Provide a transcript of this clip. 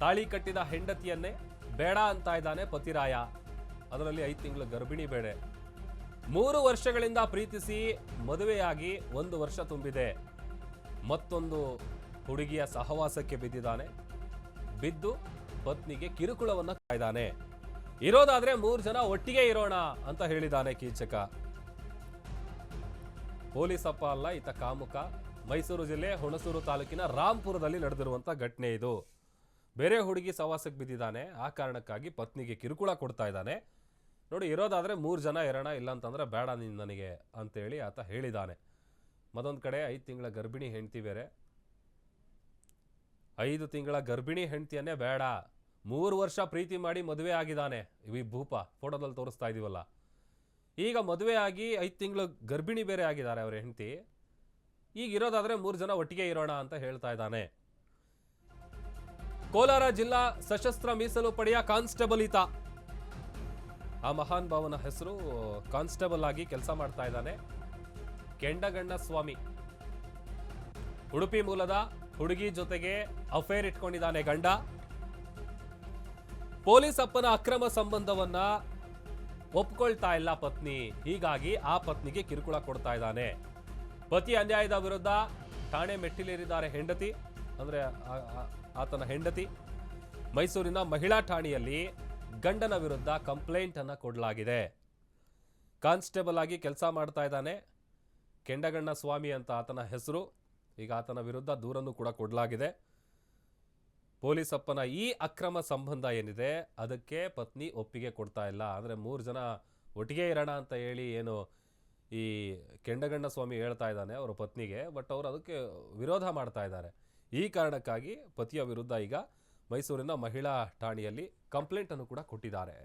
ತಾಳಿ ಕಟ್ಟಿದ ಹೆಂಡತಿಯನ್ನೇ ಬೇಡ ಅಂತ ಇದ್ದಾನೆ ಪತಿರಾಯ. ಅದರಲ್ಲಿ 5 ತಿಂಗಳು ಗರ್ಭಿಣಿ ಬೇಡ. 3 ವರ್ಷಗಳಿಂದ ಪ್ರೀತಿಸಿ ಮದುವೆಯಾಗಿ 1 ವರ್ಷ ತುಂಬಿದೆ. ಮತ್ತೊಂದು ಹುಡುಗಿಯ ಸಹವಾಸಕ್ಕೆ ಬಿದ್ದಿದ್ದಾನೆ. ಬಿದ್ದು ಪತ್ನಿಗೆ ಕಿರುಕುಳವನ್ನ ಕಾಯ್ದಾನೆ. ಇರೋದಾದ್ರೆ 3 ಜನ ಒಟ್ಟಿಗೆ ಇರೋಣ ಅಂತ ಹೇಳಿದಾನೆ ಕೀಚಕ. ಪೊಲೀಸಪ್ಪ ಅಲ್ಲ ಈತ ಕಾಮುಕ. ಮೈಸೂರು ಜಿಲ್ಲೆ ಹುಣಸೂರು ತಾಲೂಕಿನ ರಾಂಪುರದಲ್ಲಿ ನಡೆದಿರುವಂತ ಘಟನೆ ಇದು. ಬೇರೆ ಹುಡುಗಿ ಸಹವಾಸಕ್ಕೆ ಬಿದ್ದಿದ್ದಾನೆ. ಆ ಕಾರಣಕ್ಕಾಗಿ ಪತ್ನಿಗೆ ಕಿರುಕುಳ ಕೊಡ್ತಾ ಇದ್ದಾನೆ. ನೋಡಿ, ಇರೋದಾದ್ರೆ 3 ಜನ ಇರೋಣ, ಇಲ್ಲ ಅಂತಂದ್ರೆ ಬೇಡ ನನಗೆ ಅಂತೇಳಿ ಆತ ಹೇಳಿದಾನೆ. ಮತ್ತೊಂದು ಕಡೆ 5 ತಿಂಗಳ ಗರ್ಭಿಣಿ ಹೆಂಡತಿ ಬೇರೆ. 5 ತಿಂಗಳ ಗರ್ಭಿಣಿ ಹೆಂಡತಿಯನ್ನೇ ಬೇಡ, 3 ವರ್ಷ ಪ್ರೀತಿ ಮಾಡಿ ಮದುವೆ ಆಗಿದ್ದಾನೆ. ಈ ಭೂಪ ಫೋಟೋದಲ್ಲಿ ತೋರಿಸ್ತಾ ಇದೀವಲ್ಲ. ಈಗ ಮದುವೆ ಆಗಿ 5 ತಿಂಗಳು ಗರ್ಭಿಣಿ ಬೇರೆ ಆಗಿದ್ದಾರೆ ಅವ್ರ ಹೆಂಡತಿ. ಈಗ ಇರೋದಾದ್ರೆ 3 ಜನ ಒಟ್ಟಿಗೆ ಇರೋಣ ಅಂತ ಹೇಳ್ತಾ ಇದ್ದಾನೆ. ಕೋಲಾರ ಜಿಲ್ಲಾ ಸಶಸ್ತ್ರ ಮೀಸಲು ಪಡೆಯ ಕಾನ್ಸ್ಟೇಬಲ್ ಈತ. ಆ ಮಹಾನ್ ಭಾವನ ಹೆಸರು. ಕಾನ್ಸ್ಟೇಬಲ್ ಆಗಿ ಕೆಲಸ ಮಾಡ್ತಾ ಇದ್ದಾನೆ. ಕೆಂಡಗಣ್ಣ ಸ್ವಾಮಿ. ಉಡುಪಿ ಮೂಲದ ಹುಡುಗಿ ಜೊತೆಗೆ ಅಫೇರ್ ಇಟ್ಕೊಂಡಿದ್ದಾನೆ ಗಂಡ. ಪೊಲೀಸ್ ಅಪ್ಪನ ಅಕ್ರಮ ಸಂಬಂಧವನ್ನ ಒಪ್ಕೊಳ್ತಾ ಇಲ್ಲ ಪತ್ನಿ. ಹೀಗಾಗಿ ಆ ಪತ್ನಿಗೆ ಕಿರುಕುಳ ಕೊಡ್ತಾ ಇದ್ದಾನೆ. ಪತಿ ಅನ್ಯಾಯದ ವಿರುದ್ಧ ಠಾಣೆ ಮೆಟ್ಟಿಲೇರಿದ್ದಾರೆ ಹೆಂಡತಿ, ಅಂದ್ರೆ ಆತನ ಹೆಂಡತಿ. ಮೈಸೂರಿನ ಮಹಿಳಾ ಠಾಣೆಯಲ್ಲಿ ಗಂಡನ ವಿರುದ್ಧ ಕಂಪ್ಲೇಂಟ್ ಅನ್ನ ಕೊಡಲಾಗಿದೆ. ಕಾನ್ಸ್ಟೇಬಲ್ ಆಗಿ ಕೆಲಸ ಮಾಡ್ತಾ ಇದ್ದಾನೆ. ಕೆಂಡಗಣ್ಣ ಸ್ವಾಮಿ ಅಂತ ಆತನ ಹೆಸರು. ಈಗ ಆತನ ವಿರುದ್ಧ ದೂರನ್ನು ಕೂಡ ಕೊಡಲಾಗಿದೆ. ಪೊಲೀಸಪ್ಪನ ಈ ಅಕ್ರಮ ಸಂಬಂಧ ಏನಿದೆ ಅದಕ್ಕೆ ಪತ್ನಿ ಒಪ್ಪಿಗೆ ಕೊಡ್ತಾ ಇಲ್ಲ. ಅಂದರೆ 3 ಜನ ಒಟ್ಟಿಗೆ ಇರೋಣ ಅಂತ ಹೇಳಿ ಏನು ಈ ಕೆಂಡಗಣ್ಣ ಸ್ವಾಮಿ ಹೇಳ್ತಾ ಇದ್ದಾನೆ ಅವರ ಪತ್ನಿಗೆ, ಬಟ್ ಅವರು ಅದಕ್ಕೆ ವಿರೋಧ ಮಾಡ್ತಾ ಇದ್ದಾರೆ. ಈ ಕಾರಣಕ್ಕಾಗಿ ಪತಿಯ ವಿರುದ್ಧ ಈಗ ಮೈಸೂರಿನ ಮಹಿಳಾ ಠಾಣೆಯಲ್ಲಿ ಕಂಪ್ಲೇಂಟ್ ಅನ್ನು ಕೂಡ ಕೊಟ್ಟಿದ್ದಾರೆ.